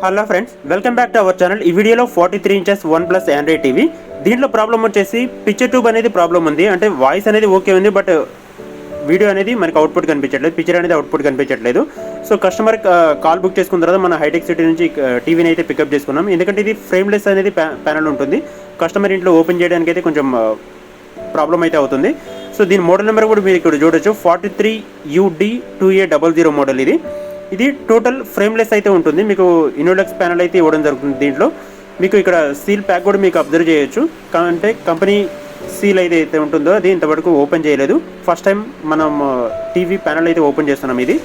Hello friends, welcome back to our channel. ఈ వీడియోలో 43 inches one plus Android TV. దీంట్లో problem వచ్చేసి picture tube అనేది ప్రాబ్లం ఉంది. అంటే వాయిస్ అనేది ఓకే ఉంది, బట్ వీడియో అనేది మనకి అవుట్పుట్ కనిపించట్లేదు, పిక్చర్ అనేది అవుట్పుట్ కనిపించట్లేదు. సో కస్టమర్ కాల్ బుక్ చేసుకున్న తర్వాత మన హైటెక్ సిటీ నుంచి టీవీని అయితే పికప్ చేసుకున్నాం. ఎందుకంటే ఇది ఫ్రేమ్లెస్ అనేది ప్యానల్ ఉంటుంది. కస్టమర్ ఇంట్లో ఓపెన్ చేయడానికి అయితే కొంచెం ప్రాబ్లం అయితే అవుతుంది. సో దీని మోడల్ నెంబర్ కూడా మీరు ఇక్కడ చూడొచ్చు, 43UD2A00 మోడల్. ఇది టోటల్ ఫ్రేమ్లెస్ అయితే ఉంటుంది. మీకు ఇనోలెక్స్ ప్యానల్ అయితే ఇవ్వడం జరుగుతుంది. దీంట్లో మీకు ఇక్కడ సీల్ ప్యాక్ కూడా మీకు అబ్జర్వ్ చేయొచ్చు. అంటే కంపెనీ సీల్ అయితే ఉంటుందో అది ఇంతవరకు ఓపెన్ చేయలేదు. ఫస్ట్ టైం మనం టీవీ ప్యానల్ అయితే ఓపెన్ చేస్తున్నాం. ఇది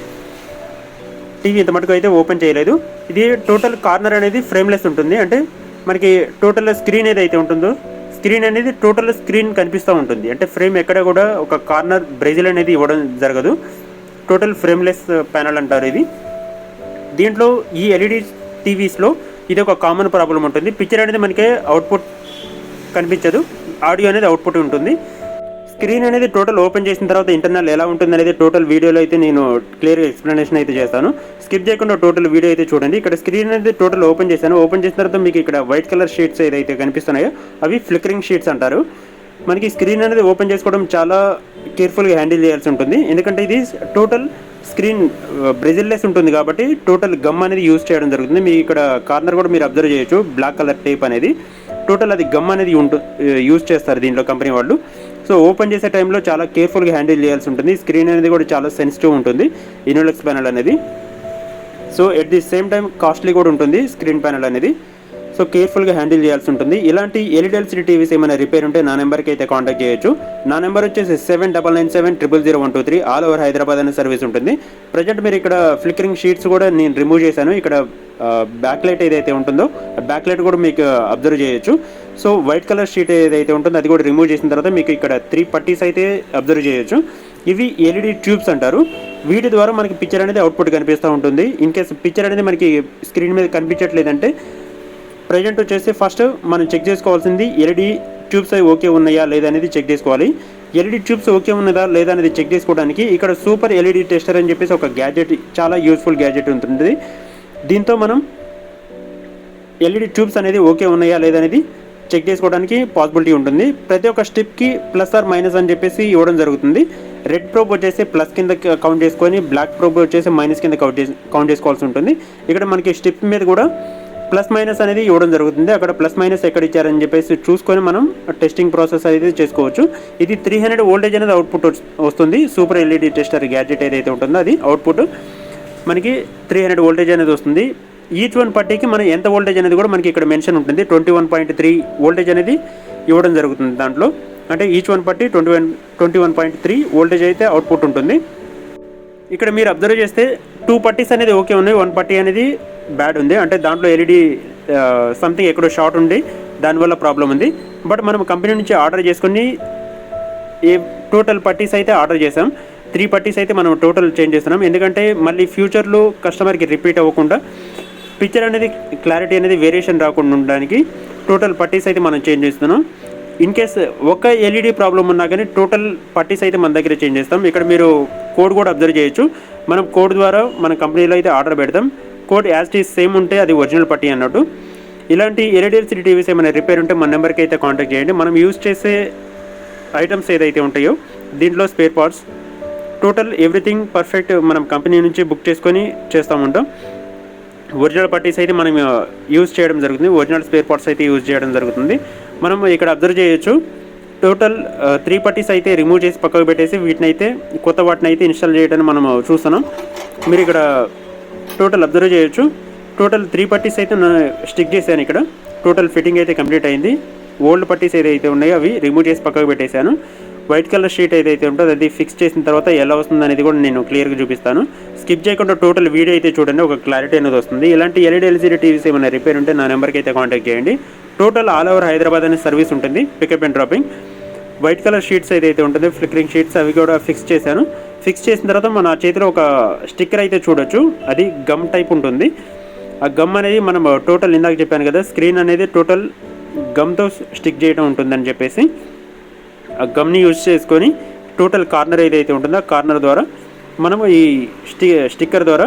టీవీ ఇంత మటుకు అయితే ఓపెన్ చేయలేదు. ఇది టోటల్ కార్నర్ అనేది ఫ్రేమ్లెస్ ఉంటుంది. అంటే మనకి టోటల్ స్క్రీన్ ఏదైతే ఉంటుందో స్క్రీన్ అనేది టోటల్ స్క్రీన్ కనిపిస్తూ ఉంటుంది. అంటే ఫ్రేమ్ ఎక్కడ కూడా ఒక కార్నర్ బ్రెజిల్ అనేది ఇవ్వడం జరగదు. టోటల్ ఫ్రేమ్లెస్ ప్యానల్ అంటారు ఇది. దీంట్లో ఈ ఎల్ఈడి టీవీస్లో ఇది ఒక కామన్ ప్రాబ్లం ఉంటుంది. పిక్చర్ అనేది మనకి అవుట్పుట్ కనిపించదు, ఆడియో అనేది అవుట్పుట్ ఉంటుంది. స్క్రీన్ అనేది టోటల్ ఓపెన్ చేసిన తర్వాత ఇంటర్నల్ ఎలా ఉంటుంది అనేది టోటల్ వీడియోలో అయితే నేను క్లియర్గా ఎక్స్ప్లెనేషన్ అయితే చేస్తాను. స్కిప్ చేయకుండా టోటల్ వీడియో అయితే చూడండి. ఇక్కడ స్క్రీన్ అనేది టోటల్ ఓపెన్ చేశాను. ఓపెన్ చేసిన తర్వాత మీకు ఇక్కడ వైట్ కలర్ షీట్స్ ఏదైతే కనిపిస్తున్నాయో అవి ఫ్లికరింగ్ షీట్స్ అంటారు. మనకి స్క్రీన్ అనేది ఓపెన్ చేసుకోవడం చాలా కేర్ఫుల్గా హ్యాండిల్ చేయాల్సి ఉంటుంది. ఎందుకంటే ఇది టోటల్ స్క్రీన్ బ్రెజిల్లెస్ ఉంటుంది కాబట్టి టోటల్ గమ్ అనేది యూజ్ చేయడం జరుగుతుంది. మీ ఇక్కడ కార్నర్ కూడా మీరు అబ్జర్వ్ చేయొచ్చు, బ్లాక్ కలర్ టేప్ అనేది టోటల్ అది గమ్ అనేది యూజ్ చేస్తారు దీంట్లో కంపెనీ వాళ్ళు. సో ఓపెన్ చేసే టైంలో చాలా కేర్ఫుల్గా హ్యాండిల్ చేయాల్సి ఉంటుంది. స్క్రీన్ అనేది కూడా చాలా సెన్సిటివ్ ఉంటుంది ఇనోలెక్స్ ప్యానల్ అనేది. So at the same time costly కూడా ఉంటుంది స్క్రీన్ ప్యానల్ అనేది. సో కేర్ఫుల్గా హ్యాండిల్ చేయాల్సి ఉంటుంది. ఇలాంటి ఎల్ఈడి టీవీస్ ఏమైనా రిపేర్ ఉంటే నా నెంబర్కి అయితే కాంటాక్ట్ చేయొచ్చు. నా నెంబర్ వచ్చేసి 7997000123. ఆల్ ఓవర్ హైదరాబాద్ అనే సర్వీస్ ఉంటుంది. ప్రజెంట్ మీరు ఇక్కడ ఫ్లికరింగ్ షీట్స్ కూడా నేను రిమూవ్ చేశాను. ఇక్కడ బ్యాక్ లైట్ ఏదైతే ఉంటుందో బ్యాక్ లైట్ కూడా మీకు అబ్జర్వ్ చేయొచ్చు. సో వైట్ కలర్ షీట్ ఏదైతే ఉంటుందో అది కూడా రిమూవ్ చేసిన తర్వాత మీకు ఇక్కడ 3 పట్టీస్ అయితే అబ్జర్వ్ చేయొచ్చు. ఇవి ఎల్ఈడి ట్యూబ్స్ అంటారు. వీటి ద్వారా మనకి పిక్చర్ అనేది అవుట్పుట్ కనిపిస్తూ ఉంటుంది. ఇన్ కేస్ పిక్చర్ అనేది మనకి స్క్రీన్ మీద కనిపించట్లేదంటే ప్రజెంట్ వచ్చేసి ఫస్ట్ మనం చెక్ చేసుకోవాల్సింది ఎల్ఈడి ట్యూబ్స్ అవి ఓకే ఉన్నాయా లేదా అనేది చెక్ చేసుకోవాలి. ఎల్ఈడి ట్యూబ్స్ ఓకే ఉన్నదా లేదా అనేది చెక్ చేసుకోవడానికి ఇక్కడ సూపర్ ఎల్ఈడి టెస్టర్ అని చెప్పేసి ఒక గ్యాడ్జెట్, చాలా యూస్ఫుల్ గ్యాడ్జెట్ ఉంటుంది. దీంతో మనం ఎల్ఈడి ట్యూబ్స్ అనేది ఓకే ఉన్నాయా లేదా అనేది చెక్ చేసుకోవడానికి పాసిబిలిటీ ఉంటుంది. ప్రతి ఒక్క స్టెప్కి ప్లస్ ఆర్ మైనస్ అని చెప్పేసి ఇవ్వడం జరుగుతుంది. రెడ్ ప్రోబ్ వచ్చేసి ప్లస్ కింద కౌంట్ చేసుకొని బ్లాక్ ప్రోబ్ వచ్చేసి మైనస్ కింద కౌంట్ చేసుకోవాల్సి ఉంటుంది. ఇక్కడ మనకి స్టెప్ మీద కూడా ప్లస్ మైనస్ అనేది ఇవ్వడం జరుగుతుంది. అక్కడ ప్లస్ మైనస్ ఎక్కడ ఇచ్చారని చెప్పేసి చూసుకొని మనం టెస్టింగ్ ప్రాసెస్ అయితే చేసుకోవచ్చు. ఇది 300 వోల్టేజ్ అనేది అవుట్పుట్ వస్తుంది. సూపర్ ఎల్ఈడి టెస్టర్ గ్యాడ్జెట్ ఏదైతే ఉంటుందో అది అవుట్పుట్ మనకి 300 వోల్టేజ్ అనేది వస్తుంది. ఈచ్ వన్ పట్టీకి మనం ఎంత వోల్టేజ్ అనేది కూడా మనకి ఇక్కడ మెన్షన్ ఉంటుంది. 21.3 వోల్టేజ్ అనేది ఇవ్వడం జరుగుతుంది దాంట్లో. అంటే ఈచ్ వన్ పట్టీ 21.3 వోల్టేజ్ అయితే అవుట్పుట్ ఉంటుంది. ఇక్కడ మీరు అబ్జర్వ్ చేస్తే 2 పట్టీస్ అనేది ఓకే ఉన్నాయి, 1 పట్టీ అనేది బ్యాడ్ ఉంది. అంటే దాంట్లో ఎల్ఈడి సంథింగ్ ఎక్కడో షార్ట్ ఉంది, దానివల్ల ప్రాబ్లం ఉంది. బట్ మనం కంపెనీ నుంచి ఆర్డర్ చేసుకొని టోటల్ పట్టీస్ అయితే ఆర్డర్ చేసాం. 3 పట్టీస్ అయితే మనం టోటల్ చేంజ్ చేస్తున్నాం. ఎందుకంటే మళ్ళీ ఫ్యూచర్లో కస్టమర్కి రిపీట్ అవ్వకుండా పిక్చర్ అనేది క్లారిటీ అనేది వేరియేషన్ రాకుండా ఉండడానికి టోటల్ పట్టీస్ అయితే మనం చేంజ్ చేస్తున్నాం. ఇన్ కేస్ ఒక ఎల్ఈడి ప్రాబ్లం ఉన్నా కానీ టోటల్ పట్టీస్ అయితే మన దగ్గర చేంజ్ చేస్తాం. ఇక్కడ మీరు కోడ్ కూడా అబ్జర్వ్ చేయొచ్చు. మనం కోడ్ ద్వారా మన కంపెనీలో అయితే ఆర్డర్ పెడతాం. కోడ్ యాజ్ టీస్ సేమ్ ఉంటే అది ఒరిజినల్ పట్టీ అన్నట్టు. ఇలాంటి ఎల్ఈడి టీవీస్ ఏమైనా రిపేర్ ఉంటే మన నెంబర్కి అయితే కాంటాక్ట్ చేయండి. మనం యూజ్ చేసే ఐటమ్స్ ఏదైతే ఉంటాయో దీంట్లో spare parts total everything perfect మనం కంపెనీ నుంచి బుక్ చేసుకొని చేస్తూ ఉంటాం. ఒరిజినల్ పట్టీస్ అయితే మనం యూజ్ చేయడం జరుగుతుంది. ఒరిజినల్ స్పేర్ పార్ట్స్ అయితే యూజ్ చేయడం జరుగుతుంది. మనం ఇక్కడ అబ్జర్వ్ చేయొచ్చు, టోటల్ 3 పట్టీస్ అయితే రిమూవ్ చేసి పక్కకు పెట్టేసి వీటిని అయితే కొత్త వాటిని అయితే ఇన్స్టాల్ చేయడానికి మనం చూస్తున్నాం. మీరు ఇక్కడ టోటల్ అబ్జర్వ్ చేయొచ్చు. టోటల్ 3 పట్టీస్ అయితే స్టిక్ చేశాను. ఇక్కడ టోటల్ ఫిట్టింగ్ అయితే కంప్లీట్ అయింది. ఓల్డ్ పట్టీస్ ఏదైతే ఉన్నాయో అవి రిమూవ్ చేసి పక్కకు పెట్టేశాను. వైట్ కలర్ షీట్ ఏదైతే ఉంటుందో అది ఫిక్స్ చేసిన తర్వాత ఎలా వస్తుంది అనేది కూడా నేను క్లియర్గా చూపిస్తాను. స్కిప్ చేయకుండా టోటల్ వీడియో అయితే చూడండి, ఒక క్లారిటీ అనేది వస్తుంది. ఇలాంటి ఎల్ఈడి టీవీస్ ఏమైనా రిపేర్ ఉంటే నా నెంబర్కి అయితే కాంటాక్ట్ చేయండి. టోటల్ ఆల్ ఓవర్ హైదరాబాద్ అనే సర్వీస్ ఉంటుంది, pickup and dropping. White colour sheets ఏదైతే ఉంటుందో ఫ్లికరింగ్ షీట్స్ అవి కూడా ఫిక్స్ చేశాను. ఫిక్స్ చేసిన తర్వాత మన చేతిలో ఒక స్టిక్కర్ అయితే చూడొచ్చు, అది గమ్ టైప్ ఉంటుంది. ఆ గమ్ అనేది మనం టోటల్ ఇందాక చెప్పాను కదా, స్క్రీన్ అనేది టోటల్ గమ్తో స్టిక్ చేయడం ఉంటుందని చెప్పేసి ఆ గమ్ని యూజ్ చేసుకొని టోటల్ కార్నర్ ఏదైతే ఉంటుందో ఆ కార్నర్ ద్వారా మనము ఈ స్టిక్కర్ ద్వారా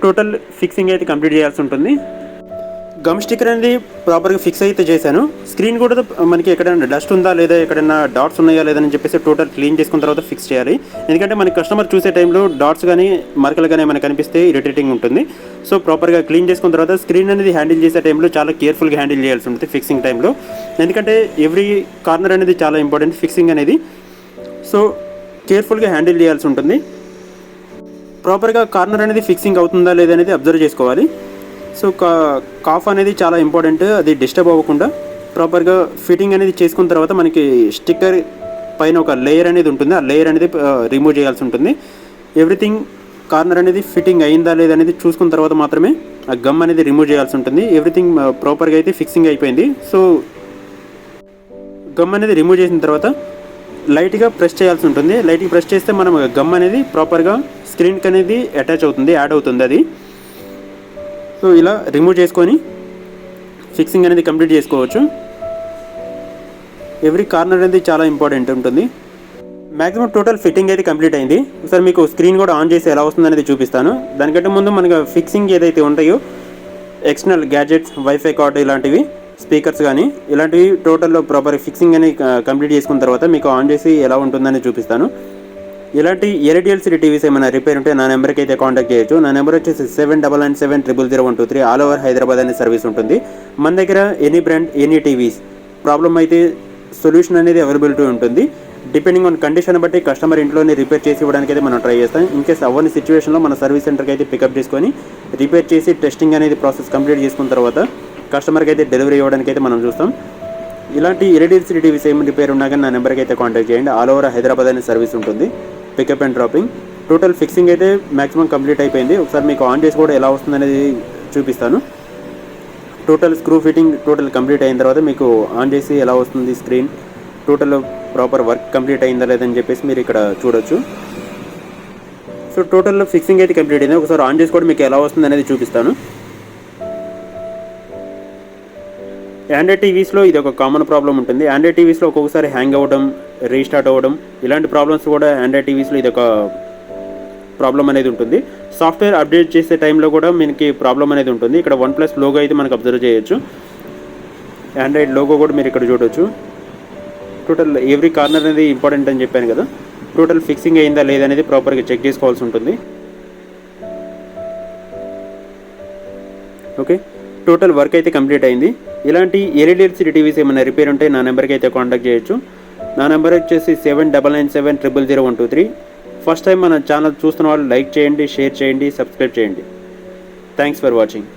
టోటల్ ఫిక్సింగ్ అయితే కంప్లీట్ చేయాల్సి ఉంటుంది. గమ్ స్టిక్కర్ అనేది ప్రాపర్గా ఫిక్స్ అయితే చేశాను. స్క్రీన్ కూడా మనకి ఎక్కడైనా డస్ట్ ఉందా లేదా, ఎక్కడైనా డాట్స్ ఉన్నాయా లేదని చెప్పేసి టోటల్ క్లీన్ చేసుకున్న తర్వాత ఫిక్స్ చేయాలి. ఎందుకంటే మనకి కస్టమర్ చూసే టైంలో డాట్స్ కానీ మరకలు కానీ మనకు కనిపిస్తే ఇరిటేటింగ్ ఉంటుంది. సో ప్రాపర్గా క్లీన్ చేసుకున్న తర్వాత స్క్రీన్ అనేది హ్యాండిల్ చేసే టైంలో చాలా కేర్ఫుల్గా హ్యాండిల్ చేయాల్సి ఉంటుంది ఫిక్సింగ్ టైంలో. ఎందుకంటే ఎవ్రీ కార్నర్ అనేది చాలా ఇంపార్టెంట్ ఫిక్సింగ్ అనేది. సో కేర్ఫుల్గా హ్యాండిల్ చేయాల్సి ఉంటుంది. ప్రాపర్గా కార్నర్ అనేది ఫిక్సింగ్ అవుతుందా లేదా అనేది అబ్జర్వ్ చేసుకోవాలి. సో కాఫ్ అనేది చాలా ఇంపార్టెంట్, అది డిస్టర్బ్ అవ్వకుండా ప్రాపర్గా ఫిట్టింగ్ అనేది చేసుకున్న తర్వాత మనకి స్టిక్కర్ పైన ఒక లేయర్ అనేది ఉంటుంది, ఆ లేయర్ అనేది రిమూవ్ చేయాల్సి ఉంటుంది. ఎవ్రీథింగ్ కార్నర్ అనేది ఫిట్టింగ్ అయిందా లేదా అనేది చూసుకున్న తర్వాత మాత్రమే ఆ గమ్ అనేది రిమూవ్ చేయాల్సి ఉంటుంది. ఎవ్రీథింగ్ ప్రాపర్గా అయితే ఫిక్సింగ్ అయిపోయింది. సో గమ్ అనేది రిమూవ్ చేసిన తర్వాత లైట్గా ప్రెస్ చేయాల్సి ఉంటుంది. లైట్గా ప్రెస్ చేస్తే మనం గమ్ అనేది ప్రాపర్గా స్క్రీన్కి అనేది అటాచ్ అవుతుంది, యాడ్ అవుతుంది అది. సో ఇలా రిమూవ్ చేసుకొని ఫిక్సింగ్ అనేది కంప్లీట్ చేసుకోవచ్చు. ఎవ్రీ కార్నర్ అనేది చాలా ఇంపార్టెంట్ ఉంటుంది. మ్యాక్సిమం టోటల్ ఫిట్టింగ్ అయితే కంప్లీట్ అయింది. ఒకసారి మీకు స్క్రీన్ కూడా ఆన్ చేసి ఎలా వస్తుంది అనేది చూపిస్తాను. దానికంటే ముందు మనకు ఫిక్సింగ్ ఏదైతే ఉంటాయో ఎక్స్టర్నల్ గ్యాడ్జెట్స్, వైఫై కార్డు ఇలాంటివి, స్పీకర్స్ కానీ ఇలాంటివి టోటల్ ప్రాపర్ ఫిక్సింగ్ అని కంప్లీట్ చేసుకున్న తర్వాత మీకు ఆన్ చేసి ఎలా ఉంటుందని చూపిస్తాను. ఇలాంటి ఎల్ఈడి టీవీస్ ఏమైనా రిపేర్ ఉంటే నా నెంబర్కి అయితే కాంటాక్ట్ చేయొచ్చు. నా నెంబర్ వచ్చేసి 7997000123. ఆల్ ఓవర్ హైదరాబాద్ అనే సర్వీస్ ఉంటుంది. మన దగ్గర any brand, any TVs problem అయితే సొల్యూషన్ అనేది అవైలబిలిటీ ఉంటుంది. డిపెండింగ్ ఆన్ కండిషన్ బట్టి కస్టమర్ ఇంట్లోనే రిపేర్ చేసి ఇవ్వడానికి అయితే మనం ట్రై చేస్తాం. ఇన్కేస్ అవ్వని సిచ్యువేషన్లో మన సర్వీస్ సెంటర్కి అయితే పికప్ చేసుకొని రిపేర్ చేసి టెస్టింగ్ అనేది ప్రాసెస్ కంప్లీట్ చేసుకున్న తర్వాత కస్టమర్కి అయితే డెలివరీ ఇవ్వడానికి అయితే మనం చూస్తాం. ఇలాంటి ఎల్ఈడి టీవీస్ ఏమి రిపేర్ ఉన్నా కానీ నా నెంబర్కి అయితే కాంటాక్ట్ చేయండి. ఆల్ ఓవర్ హైదరాబాద్ అనే సర్వీస్ ఉంటుంది, pickup and dropping. Total fixing అయితే మ్యాక్సిమం కంప్లీట్ అయిపోయింది. ఒకసారి మీకు ఆన్ చేసి కూడా ఎలా వస్తుంది అనేది చూపిస్తాను. Total screw fitting total complete అయిన తర్వాత మీకు ఆన్ చేసి ఎలా వస్తుంది screen, total proper work complete అయిందా లేదని చెప్పేసి మీరు ఇక్కడ చూడొచ్చు. సో టోటల్ ఫిక్సింగ్ అయితే కంప్లీట్ అయింది. ఒకసారి ఆన్ చేసి కూడా మీకు ఎలా వస్తుంది అనేది చూపిస్తాను. ఆండ్రాయిడ్ టీవీస్లో ఇది ఒక కామన్ ప్రాబ్లం ఉంటుంది. ఆండ్రాయిడ్ టీవీస్లో ఒక్కొక్కసారి హ్యాంగ్ అవ్వడం, రీస్టార్ట్ అవ్వడం ఇలాంటి ప్రాబ్లమ్స్ కూడా ఆండ్రాయిడ్ టీవీస్లో ఇది ఒక ప్రాబ్లం అనేది ఉంటుంది. సాఫ్ట్వేర్ అప్డేట్ చేసే టైంలో కూడా మనకి ప్రాబ్లం అనేది ఉంటుంది. ఇక్కడ OnePlus లోగో అయితే మనకు అబ్జర్వ్ చేయొచ్చు. ఆండ్రాయిడ్ లోగో కూడా మీరు ఇక్కడ చూడొచ్చు. టోటల్ ఎవ్రీ కార్నర్ అనేది ఇంపార్టెంట్ అని చెప్పాను కదా. టోటల్ ఫిక్సింగ్ అయిందా లేదా అనేది ప్రాపర్గా చెక్ చేసుకోవాల్సి ఉంటుంది. ఓకే, టోటల్ వర్క్ అయితే కంప్లీట్ అయింది. ఇలాంటి ఎల్ఈడి టీవీస్ ఏమైనా రిపేర్ ఉంటే నా నెంబర్కి అయితే కాంటాక్ట్ చేయొచ్చు. నా నెంబర్ వచ్చేసి 7997000123. ఫస్ట్ టైం మన ఛానల్ చూస్తున్న వాళ్ళు లైక్ చేయండి, షేర్ చేయండి, సబ్స్క్రైబ్ చేయండి. Thanks for watching.